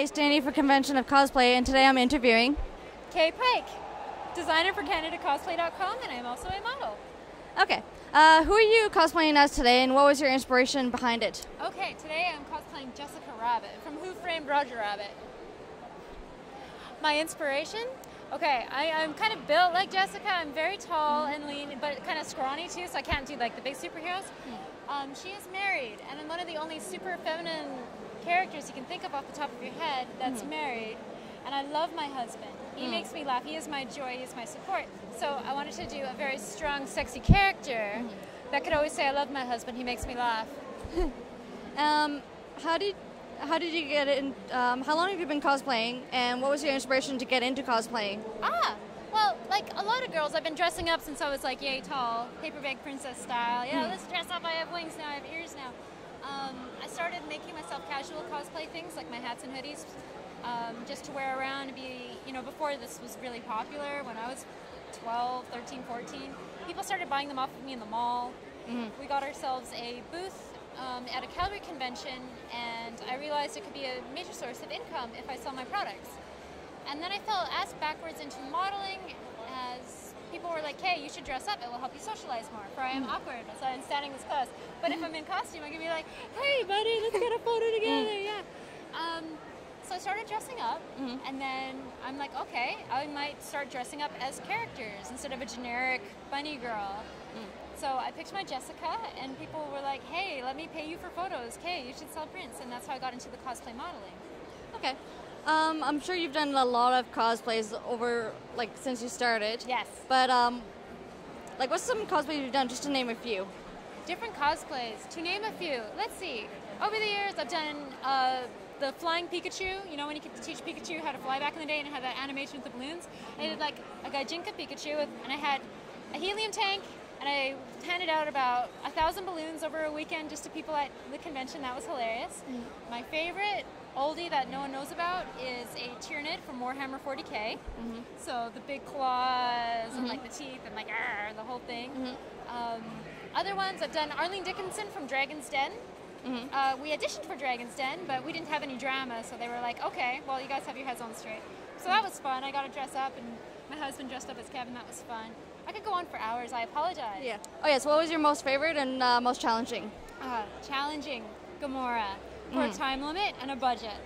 Hi, Stanley for Convention of Cosplay, and today I'm interviewing Kay Pike, designer for CanadaCosplay.com, and I'm also a model. Okay. Who are you cosplaying as today, and what was your inspiration behind it? Okay, today I'm cosplaying Jessica Rabbit from Who Framed Roger Rabbit. My inspiration? Okay, I'm kind of built like Jessica. I'm very tall and lean, but kind of scrawny too, so I can't do like the big superheroes. She is married, and I'm one of the only super feminine characters you can think of off the top of your head that's married. And I love my husband. He makes me laugh. He is my joy. He is my support. So I wanted to do a very strong, sexy character that could always say, "I love my husband. He makes me laugh." How did you get in? How long have you been cosplaying, and what was your inspiration to get into cosplaying? Well, like a lot of girls, I've been dressing up since I was like yay tall, paper bag princess style. Yeah, let's dress up. I have wings now. I have ears now. I started making myself casual cosplay things like my hats and hoodies, just to wear around and be, before this was really popular, when I was 12, 13, 14, people started buying them off of me in the mall. We got ourselves a booth at a Calgary convention, and I realized it could be a major source of income if I sell my products. And then I fell ass backwards into modeling, as people were like, "Hey, you should dress up, it will help you socialize more," for I am awkward, so I'm standing this close. But if I'm in costume, I can be like, "Hey buddy, let's get a photo together," yeah. So I started dressing up, and then I'm like, okay, I might start dressing up as characters instead of a generic bunny girl. So I picked my Jessica, and people were like, "Hey, let me pay you for photos. Kay, you should sell prints," and that's how I got into the cosplay modeling. Okay. I'm sure you've done a lot of cosplays over, since you started. Yes. But, what's some cosplays you've done, just to name a few? Different cosplays, to name a few. Let's see. Over the years, I've done the flying Pikachu. You know when you could teach Pikachu how to fly back in the day and it had that animation with the balloons? I did like a Gaijinka Pikachu, and I had a helium tank, and I handed out about 1,000 balloons over a weekend just to people at the convention. That was hilarious. My favorite oldie that no one knows about is a Tyrannid from Warhammer 40K. So the big claws and like the teeth and the whole thing. Other ones, I've done Arlene Dickinson from Dragon's Den. We auditioned for Dragon's Den, but we didn't have any drama, so they were like, "Okay, well, you guys have your heads on straight." So that was fun. I got to dress up, and my husband dressed up as Kevin. That was fun. I could go on for hours. I apologize. Yeah. Oh, yes. What was your most favorite and most challenging? Challenging Gamora for a time limit and a budget.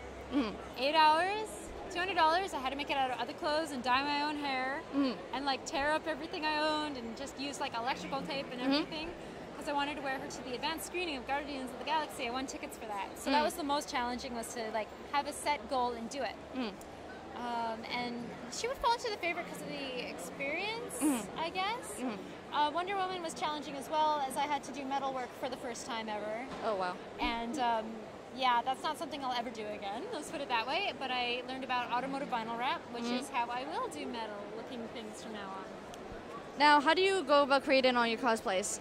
8 hours, $200. I had to make it out of other clothes and dye my own hair and tear up everything I owned and just use electrical tape and everything. I wanted to wear her to the advanced screening of Guardians of the Galaxy. I won tickets for that. So that was the most challenging, was to have a set goal and do it. And she would fall into the favorite because of the experience, I guess. Wonder Woman was challenging as well, as I had to do metal work for the first time ever. Oh, wow. And yeah, that's not something I'll ever do again, let's put it that way. But I learned about automotive vinyl wrap, which is how I will do metal looking things from now on. Now, how do you go about creating all your cosplays?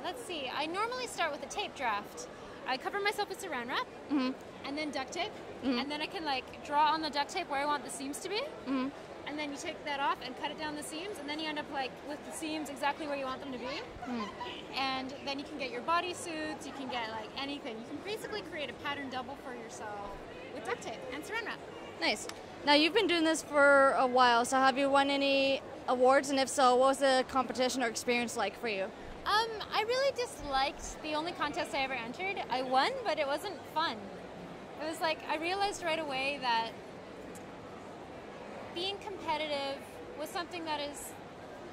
Let's see. I normally start with a tape draft. I cover myself with saran wrap, and then duct tape, and then I can draw on the duct tape where I want the seams to be, and then you take that off and cut it down the seams, and then you end up with the seams exactly where you want them to be. And then you can get your bodysuits, you can get anything. You can basically create a pattern double for yourself with duct tape and saran wrap. Nice. Now, you've been doing this for a while, so have you won any awards, and if so, what was the competition or experience like for you? I really disliked the only contest I ever entered. I won, but it wasn't fun. It was I realized right away that being competitive was something that is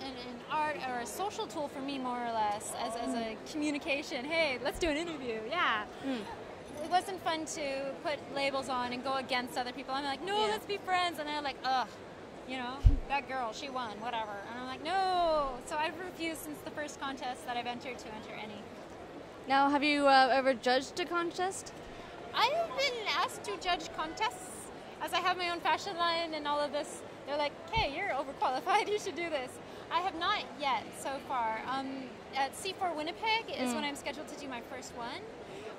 an art or a social tool for me, more or less, as a communication. Hey, let's do an interview, yeah. It wasn't fun to put labels on and go against other people. I'm like, no, let's be friends. And they're like, ugh. That girl, she won, whatever. And I'm like, no. So I've refused since the first contest that I've entered to enter any. Now, have you ever judged a contest? I've been asked to judge contests, as I have my own fashion line and all of this. They're like, "Hey, you're overqualified, you should do this." I have not yet so far. At C4 Winnipeg is when I'm scheduled to do my first one.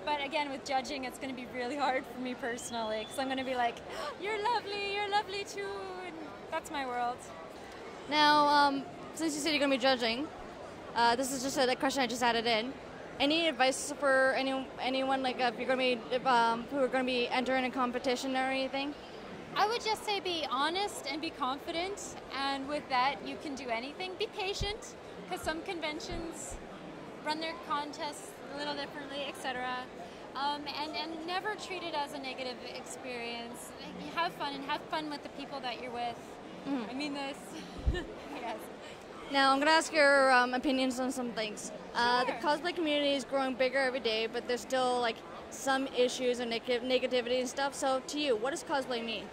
But again, with judging, it's going to be really hard for me personally, because I'm going to be like, you're lovely too, and that's my world. Now, since you said you're going to be judging, this is just a question I just added in. Any advice for anyone like if you're going to be who are going to be entering a competition or anything? I would just say be honest and be confident, and with that you can do anything. Be patient, because some conventions run their contests a little differently, etc. And never treat it as a negative experience. Have fun, and have fun with the people that you're with. I mean this. Yes. Now I'm going to ask your opinions on some things. Sure. The cosplay community is growing bigger every day, but there's still like some issues and negativity and stuff. So to you, what does cosplay mean?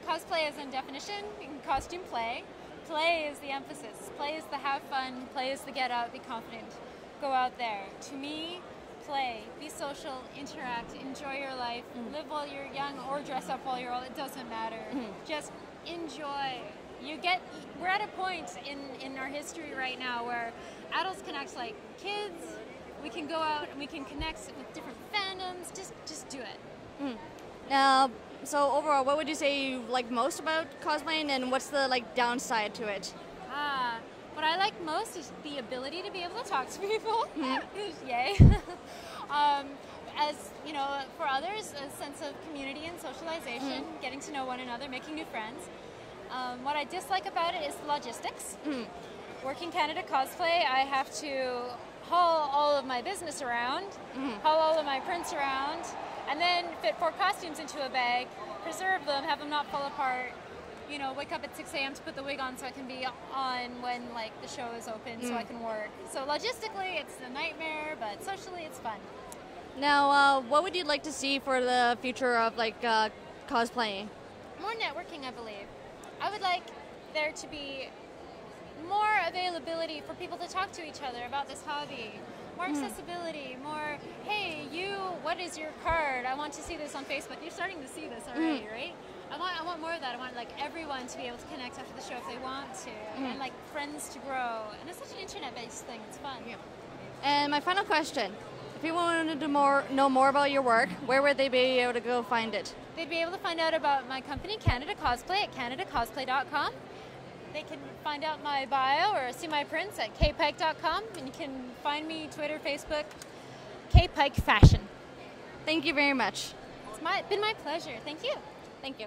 Cosplay is in definition, costume play. Play is the emphasis. Play is the have fun. Play is the get out, be confident. Go out there. To me, play, be social, interact, enjoy your life, live while you're young or dress up while you're old. It doesn't matter. Just enjoy. We're at a point in our history right now where adults can act like kids. We can go out and we can connect with different fandoms. Just do it. Now, so overall, what would you say you like most about cosplaying, and what's the like downside to it? What I like most is the ability to be able to talk to people. Yay. As you know, for others, a sense of community and socialization, getting to know one another, making new friends. What I dislike about it is the logistics. Working Canada Cosplay, I have to haul all of my business around, haul all of my prints around, and then fit 4 costumes into a bag, preserve them, have them not fall apart. You know, wake up at 6 a.m. to put the wig on so I can be on when like the show is open, so I can work. So logistically, it's a nightmare, but socially, it's fun. Now, what would you like to see for the future of like cosplaying? More networking, I believe. I would like there to be more availability for people to talk to each other about this hobby. More accessibility, more, hey, what is your card? I want to see this on Facebook. You're starting to see this already, right? I want more of that. I want like everyone to be able to connect after the show if they want to, and like friends to grow. And it's such an internet-based thing. It's fun. And my final question: if people wanted to know more about your work, where would they be able to go find it? They'd be able to find out about my company, Canada Cosplay, at canadacosplay.com. They can find out my bio or see my prints at kpike.com, and you can find me Twitter, Facebook, kpike fashion. Thank you very much. It's been my pleasure. Thank you. Thank you.